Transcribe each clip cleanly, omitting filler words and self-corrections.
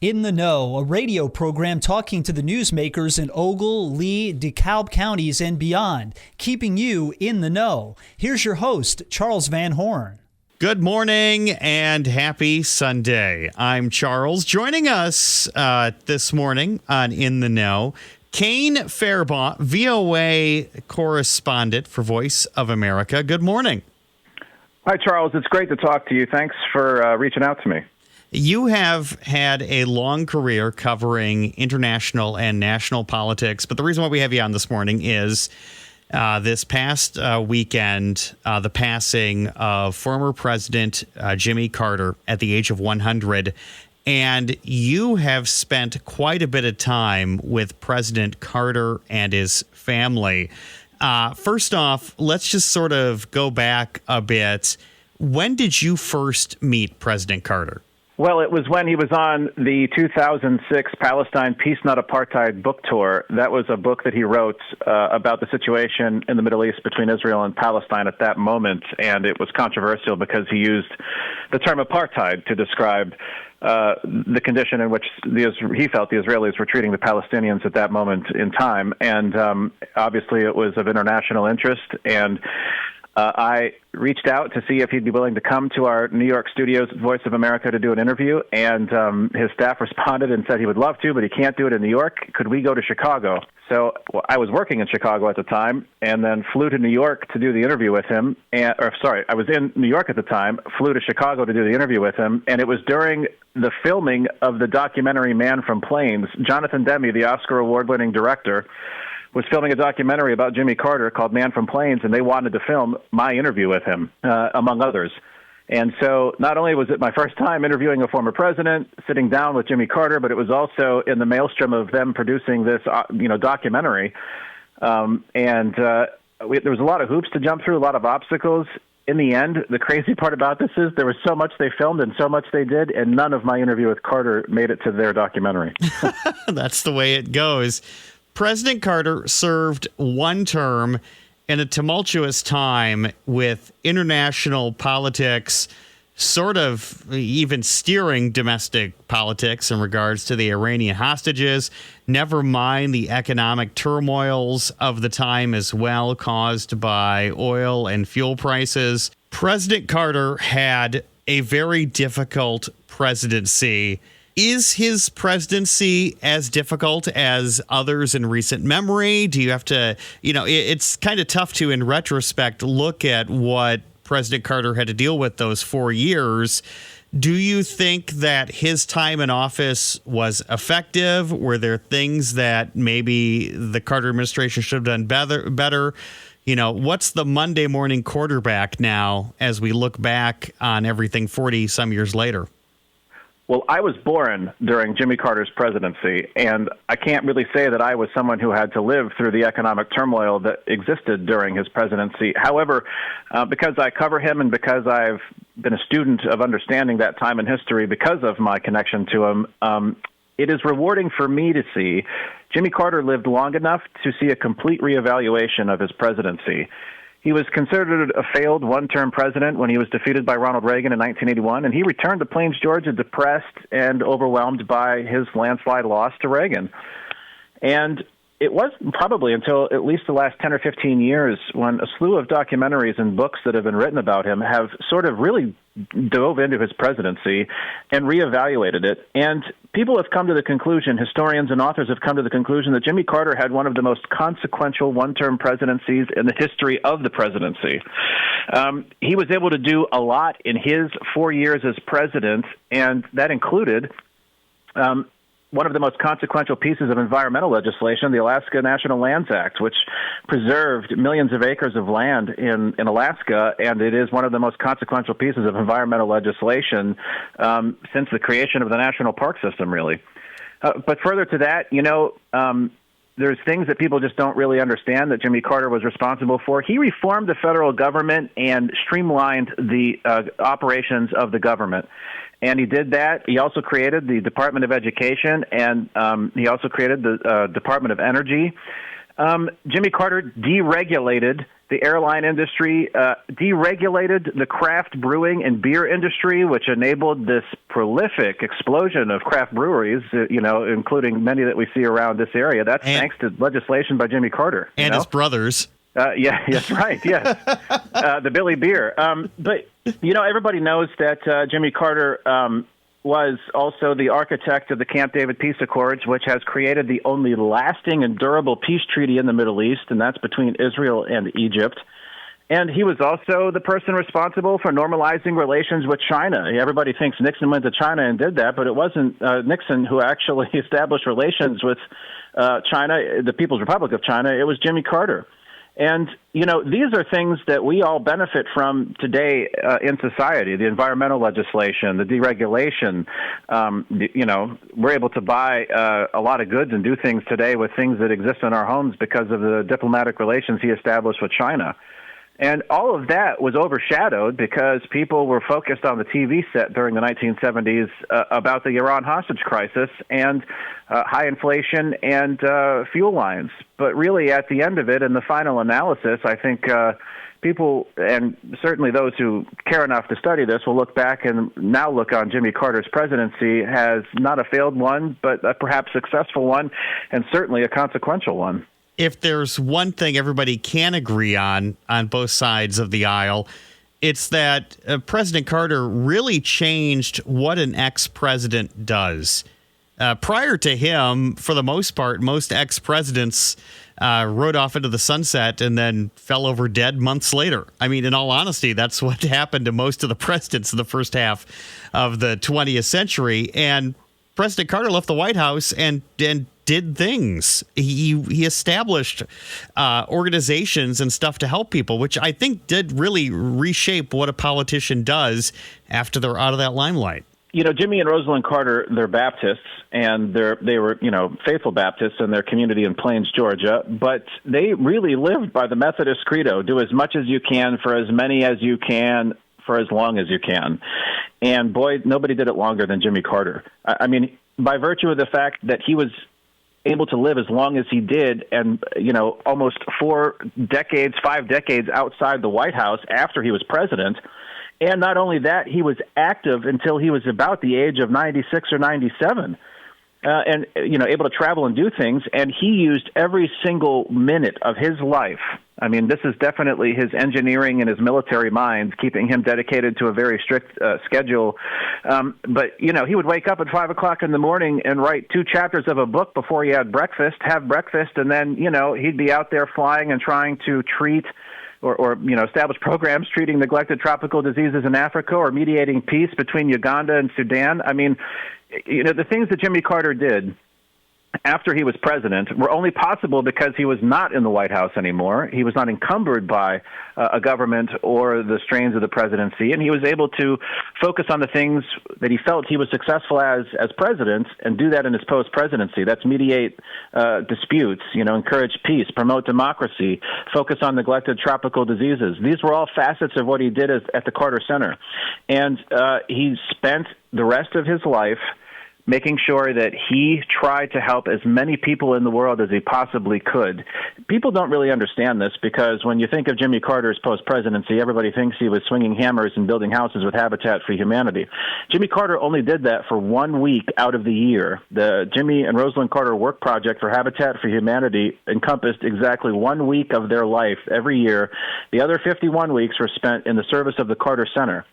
In the Know, a radio program talking to the newsmakers in Ogle, Lee, DeKalb counties and beyond, keeping you in the know. Here's your host, Charles Van Horn. Good morning and happy Sunday. I'm Charles. Joining us this morning on In the Know, Kane Farabaugh, VOA Correspondent for Voice of America. Good morning. Hi, Charles. It's great to talk to you. Thanks for reaching out to me. You have had a long career covering international and national politics, but the reason why we have you on this morning is this past weekend, the passing of former President Jimmy Carter at the age of 100, and you have spent quite a bit of time with President Carter and his family. First off, let's just sort of go back a bit. When did you first meet President Carter? Well, it was when he was on the 2006 Palestine Peace Not Apartheid book tour. That was a book that he wrote about the situation in the Middle East between Israel and Palestine at that moment, and it was controversial because he used the term apartheid to describe the condition in which he felt the Israelis were treating the Palestinians at that moment in time. And obviously it was of international interest, and I reached out to see if he'd be willing to come to our New York studios at Voice of America to do an interview, and his staff responded and said he would love to, but he can't do it in New York. Could we go to Chicago? So I was working in Chicago at the time, and then flew to New York to do the interview with him. I was in New York at the time, flew to Chicago to do the interview with him, and it was during the filming of the documentary Man from Plains. Jonathan Demme, the Oscar award-winning director, was filming a documentary about Jimmy Carter called Man from Plains, and they wanted to film my interview with him, among others. And so not only was it my first time interviewing a former president, sitting down with Jimmy Carter, but it was also in the maelstrom of them producing this, documentary. There was a lot of hoops to jump through, a lot of obstacles. In the end, the crazy part about this is there was so much they filmed and so much they did, and none of my interview with Carter made it to their documentary. That's the way it goes. President Carter served one term in a tumultuous time with international politics sort of even steering domestic politics in regards to the Iranian hostages, never mind the economic turmoils of the time as well, caused by oil and fuel prices. President Carter had a very difficult presidency. Is his presidency as difficult as others in recent memory? Do you have to, it's kind of tough to, in retrospect, look at what President Carter had to deal with those 4 years. Do you think that his time in office was effective? Were there things that maybe the Carter administration should have done better? What's the Monday morning quarterback now as we look back on everything 40 some years later? Well, I was born during Jimmy Carter's presidency, and I can't really say that I was someone who had to live through the economic turmoil that existed during his presidency. However, because I cover him and because I've been a student of understanding that time in history because of my connection to him, it is rewarding for me to see Jimmy Carter lived long enough to see a complete reevaluation of his presidency. He was considered a failed one-term president when he was defeated by Ronald Reagan in 1981, and he returned to Plains, Georgia, depressed and overwhelmed by his landslide loss to Reagan. And it wasn't probably until at least the last 10 or 15 years when a slew of documentaries and books that have been written about him have sort of really dove into his presidency and reevaluated it. And people have come to the conclusion, historians and authors have come to the conclusion, that Jimmy Carter had one of the most consequential one-term presidencies in the history of the presidency. He was able to do a lot in his 4 years as president, and that included one of the most consequential pieces of environmental legislation, the Alaska National Lands Act, which preserved millions of acres of land in Alaska, and it is one of the most consequential pieces of environmental legislation since the creation of the national park system, really. But further to that, there's things that people just don't really understand that Jimmy Carter was responsible for. He reformed the federal government and streamlined the operations of the government. And he did that. He also created the Department of Education, and he also created the Department of Energy. Jimmy Carter deregulated the airline industry, deregulated the craft brewing and beer industry, which enabled this prolific explosion of craft breweries, including many that we see around this area. That's thanks to legislation by Jimmy Carter. And his brothers. Yes, right, yes. The Billy Beer. But, everybody knows that Jimmy Carter was also the architect of the Camp David Peace Accords, which has created the only lasting and durable peace treaty in the Middle East, and that's between Israel and Egypt. And he was also the person responsible for normalizing relations with China. Everybody thinks Nixon went to China and did that, but it wasn't Nixon who actually established relations with China, the People's Republic of China. It was Jimmy Carter. And, these are things that we all benefit from today in society, the environmental legislation, the deregulation. We're able to buy a lot of goods and do things today with things that exist in our homes because of the diplomatic relations he established with China. And all of that was overshadowed because people were focused on the TV set during the 1970s about the Iran hostage crisis and high inflation and fuel lines. But really, at the end of it, in the final analysis, I think people, and certainly those who care enough to study this, will look back and now look on Jimmy Carter's presidency as not a failed one, but a perhaps successful one, and certainly a consequential one. If there's one thing everybody can agree on both sides of the aisle, it's that President Carter really changed what an ex-president does. Prior to him, for the most part, most ex-presidents rode off into the sunset and then fell over dead months later. I mean, in all honesty, that's what happened to most of the presidents in the first half of the 20th century. And President Carter left the White House and did things. He established organizations and stuff to help people, which I think did really reshape what a politician does after they're out of that limelight. Jimmy and Rosalind Carter, they're Baptists, and they were, faithful Baptists in their community in Plains, Georgia, but they really lived by the Methodist credo: do as much as you can for as many as you can for as long as you can. And boy, nobody did it longer than Jimmy Carter. I mean, by virtue of the fact that he was able to live as long as he did and, almost 5 decades outside the White House after he was president. And not only that, he was active until he was about the age of 96 or 97. And able to travel and do things, and he used every single minute of his life. I mean, this is definitely his engineering and his military mind keeping him dedicated to a very strict schedule. But he would wake up at 5 o'clock in the morning and write 2 chapters of a book before he had breakfast, and then, he'd be out there flying and trying to treat or establish programs treating neglected tropical diseases in Africa or mediating peace between Uganda and Sudan. I mean, the things that Jimmy Carter did after he was president were only possible because he was not in the White House anymore. He was not encumbered by a government or the strains of the presidency, and he was able to focus on the things that he felt he was successful as president and do that in his post-presidency. That's mediate disputes, encourage peace, promote democracy, focus on neglected tropical diseases. These were all facets of what he did at the Carter Center. And he spent the rest of his life making sure that he tried to help as many people in the world as he possibly could. People don't really understand this because when you think of Jimmy Carter's post-presidency, everybody thinks he was swinging hammers and building houses with Habitat for Humanity. Jimmy Carter only did that for 1 week out of the year. The Jimmy and Rosalind Carter Work Project for Habitat for Humanity encompassed exactly 1 week of their life every year. The other 51 weeks were spent in the service of the Carter Center.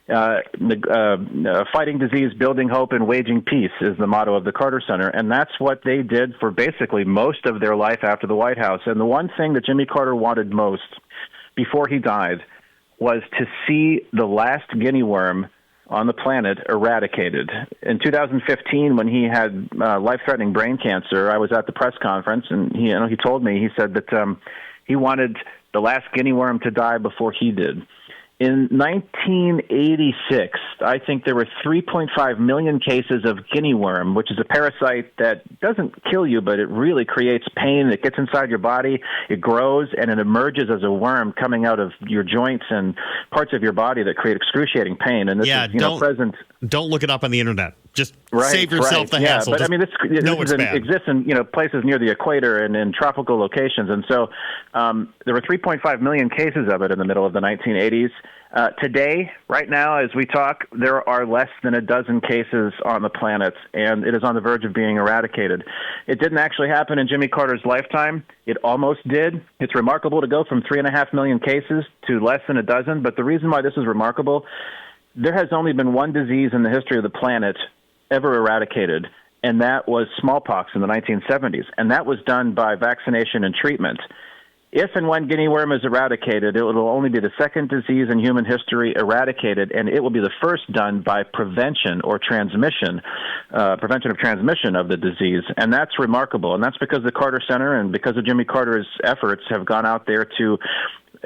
Fighting disease, building hope, and waging peace is the motto of the Carter Center, and that's what they did for basically most of their life after the White House. And the one thing that Jimmy Carter wanted most before he died was to see the last guinea worm on the planet eradicated. In 2015, when he had life-threatening brain cancer, I was at the press conference, and he told me, he said that he wanted the last guinea worm to die before he did. In 1986, I think there were 3.5 million cases of guinea worm, which is a parasite that doesn't kill you, but it really creates pain. It gets inside your body, it grows, and it emerges as a worm coming out of your joints and parts of your body that create excruciating pain. And this is, present. don't look it up on the internet. Just save yourself the hassle. But I mean, this exists in places near the equator and in tropical locations, and so there were 3.5 million cases of it in the middle of the 1980s. Today, right now, as we talk, there are less than a dozen cases on the planet, and it is on the verge of being eradicated. It didn't actually happen in Jimmy Carter's lifetime. It almost did. It's remarkable to go from 3.5 million cases to less than a dozen, but the reason why this is remarkable, there has only been one disease in the history of the planet ever eradicated, and that was smallpox in the 1970s, and that was done by vaccination and treatment. If and when guinea worm is eradicated, it will only be the second disease in human history eradicated, and it will be the first done by prevention of transmission of the disease. And that's remarkable. And that's because the Carter Center and because of Jimmy Carter's efforts have gone out there to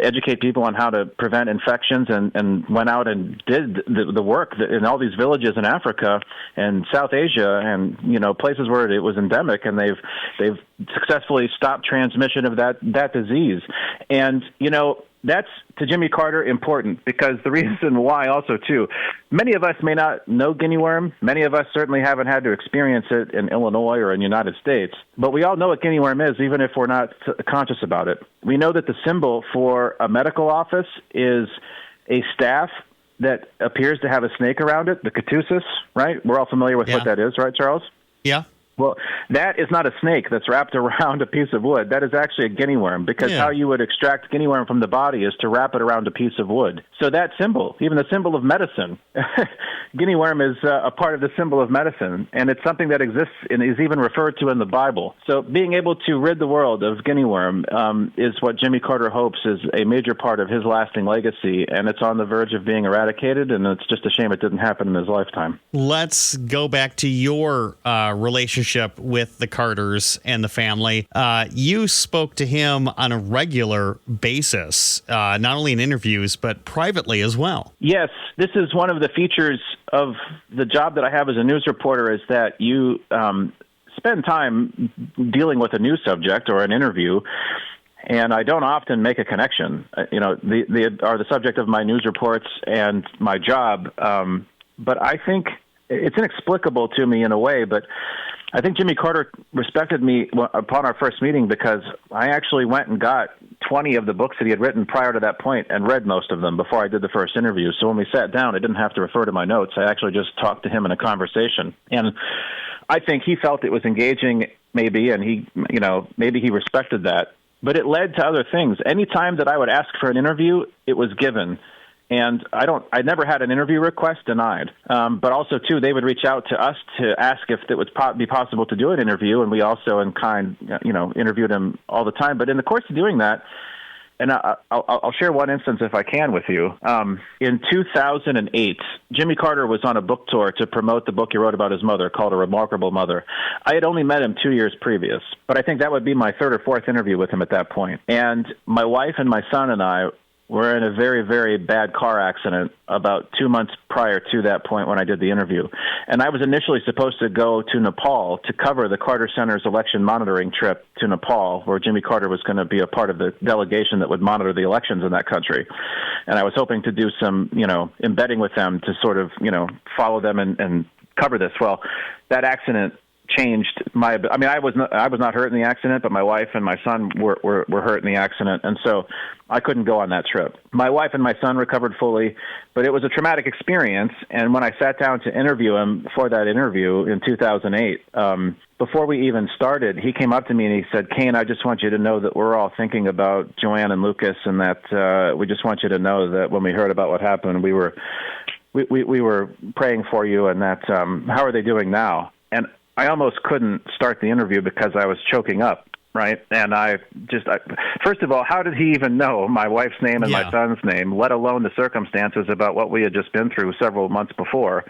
educate people on how to prevent infections and went out and did the work in all these villages in Africa and South Asia and places where it was endemic, and they've successfully stopped transmission of that disease. And that's, to Jimmy Carter, important, because the reason why also, too, many of us may not know guinea worm. Many of us certainly haven't had to experience it in Illinois or in the United States. But we all know what guinea worm is, even if we're not conscious about it. We know that the symbol for a medical office is a staff that appears to have a snake around it, the caduceus, right? We're all familiar with what that is, right, Charles? Yeah. Well, that is not a snake that's wrapped around a piece of wood. That is actually a guinea worm, because how you would extract guinea worm from the body is to wrap it around a piece of wood. So that symbol, even the symbol of medicine, guinea worm is a part of the symbol of medicine, and it's something that exists and is even referred to in the Bible. So being able to rid the world of guinea worm is what Jimmy Carter hopes is a major part of his lasting legacy, and it's on the verge of being eradicated, and it's just a shame it didn't happen in his lifetime. Let's go back to your relationship with the Carters and the family. You spoke to him on a regular basis, not only in interviews, but privately as well. Yes, this is one of the features of the job that I have as a news reporter, is that you spend time dealing with a news subject or an interview, and I don't often make a connection. They are the subject of my news reports and my job, but I think it's inexplicable to me in a way, but I think Jimmy Carter respected me upon our first meeting because I actually went and got 20 of the books that he had written prior to that point and read most of them before I did the first interview. So when we sat down, I didn't have to refer to my notes. I actually just talked to him in a conversation. And I think he felt it was engaging, maybe, and maybe he respected that. But it led to other things. Any time that I would ask for an interview, it was given. And I never had an interview request denied. But also, too, they would reach out to us to ask if it would be possible to do an interview, and we also, in kind, interviewed him all the time. But in the course of doing that, and I'll share one instance if I can with you. In 2008, Jimmy Carter was on a book tour to promote the book he wrote about his mother called A Remarkable Mother. I had only met him 2 years previous, but I think that would be my third or fourth interview with him at that point. And my wife and my son and I were in a very, very bad car accident about 2 months prior to that point when I did the interview. And I was initially supposed to go to Nepal to cover the Carter Center's election monitoring trip to Nepal, where Jimmy Carter was going to be a part of the delegation that would monitor the elections in that country. And I was hoping to do some, embedding with them to sort of, follow them and cover this. Well, that accident changed I was not hurt in the accident, but my wife and my son were hurt in the accident, and so I couldn't go on that trip. My wife and my son recovered fully, but it was a traumatic experience. And when I sat down to interview him for that interview in 2008, before we even started, he came up to me and he said, "Kane, I just want you to know that we're all thinking about Joanne and Lucas, and that we just want you to know that when we heard about what happened, we were praying for you, and that how are they doing now?" And I almost couldn't start the interview because I was choking up, right? And first of all, how did he even know my wife's name and my son's name, let alone the circumstances about what we had just been through several months before?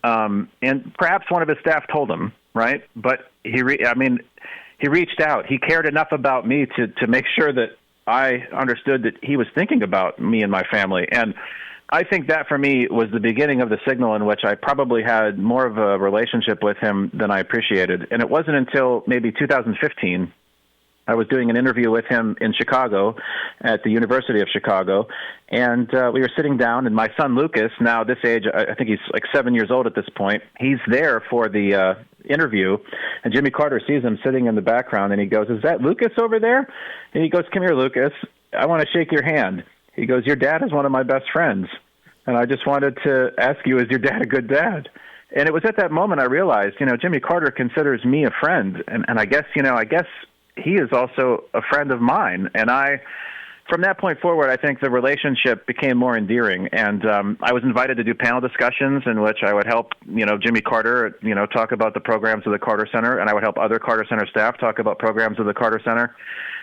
And perhaps one of his staff told him, right? But he reached out. He cared enough about me to make sure that I understood that he was thinking about me and my family. And I think that for me was the beginning of the signal in which I probably had more of a relationship with him than I appreciated. And it wasn't until maybe 2015 I was doing an interview with him in Chicago at the University of Chicago, and we were sitting down, and my son Lucas, now this age, I think he's like 7 years old at this point, he's there for the interview, and Jimmy Carter sees him sitting in the background, and he goes, "Is that Lucas over there?" And he goes, "Come here, Lucas. I want to shake your hand." He goes, "Your dad is one of my best friends, and I just wanted to ask you, is your dad a good dad?" And it was at that moment I realized, Jimmy Carter considers me a friend, and I guess he is also a friend of mine. And from that point forward, I think the relationship became more endearing. And I was invited to do panel discussions in which I would help, Jimmy Carter, talk about the programs of the Carter Center, and I would help other Carter Center staff talk about programs of the Carter Center.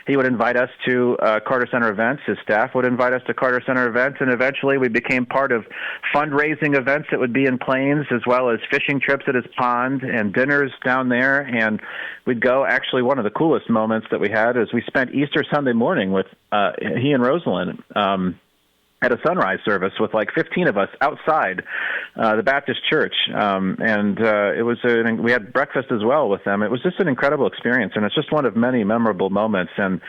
He would invite us to Carter Center events. His staff would invite us to Carter Center events, and eventually we became part of fundraising events that would be in Plains, as well as fishing trips at his pond and dinners down there. And we'd go. Actually, one of the coolest moments that we had is we spent Easter Sunday morning with he and Rosalind at a sunrise service with like 15 of us outside the Baptist church, and it was we had breakfast as well with them. It was just an incredible experience, and it's just one of many memorable moments. And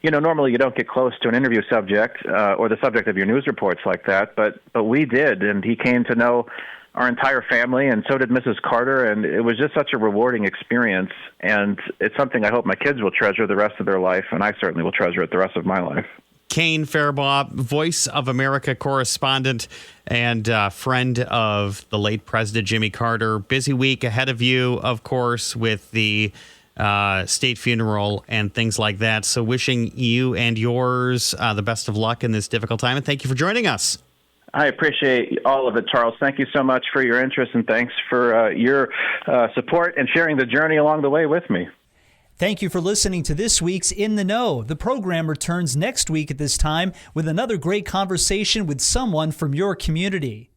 normally you don't get close to an interview subject or the subject of your news reports like that, but we did, and he came to know our entire family, and so did Mrs. Carter, and it was just such a rewarding experience, and it's something I hope my kids will treasure the rest of their life, and I certainly will treasure it the rest of my life. Kane Farabaugh, Voice of America correspondent and friend of the late President Jimmy Carter. Busy week ahead of you, of course, with the state funeral and things like that. So wishing you and yours the best of luck in this difficult time, and thank you for joining us. I appreciate all of it, Charles. Thank you so much for your interest, and thanks for your support and sharing the journey along the way with me. Thank you for listening to this week's In the Know. The program returns next week at this time with another great conversation with someone from your community.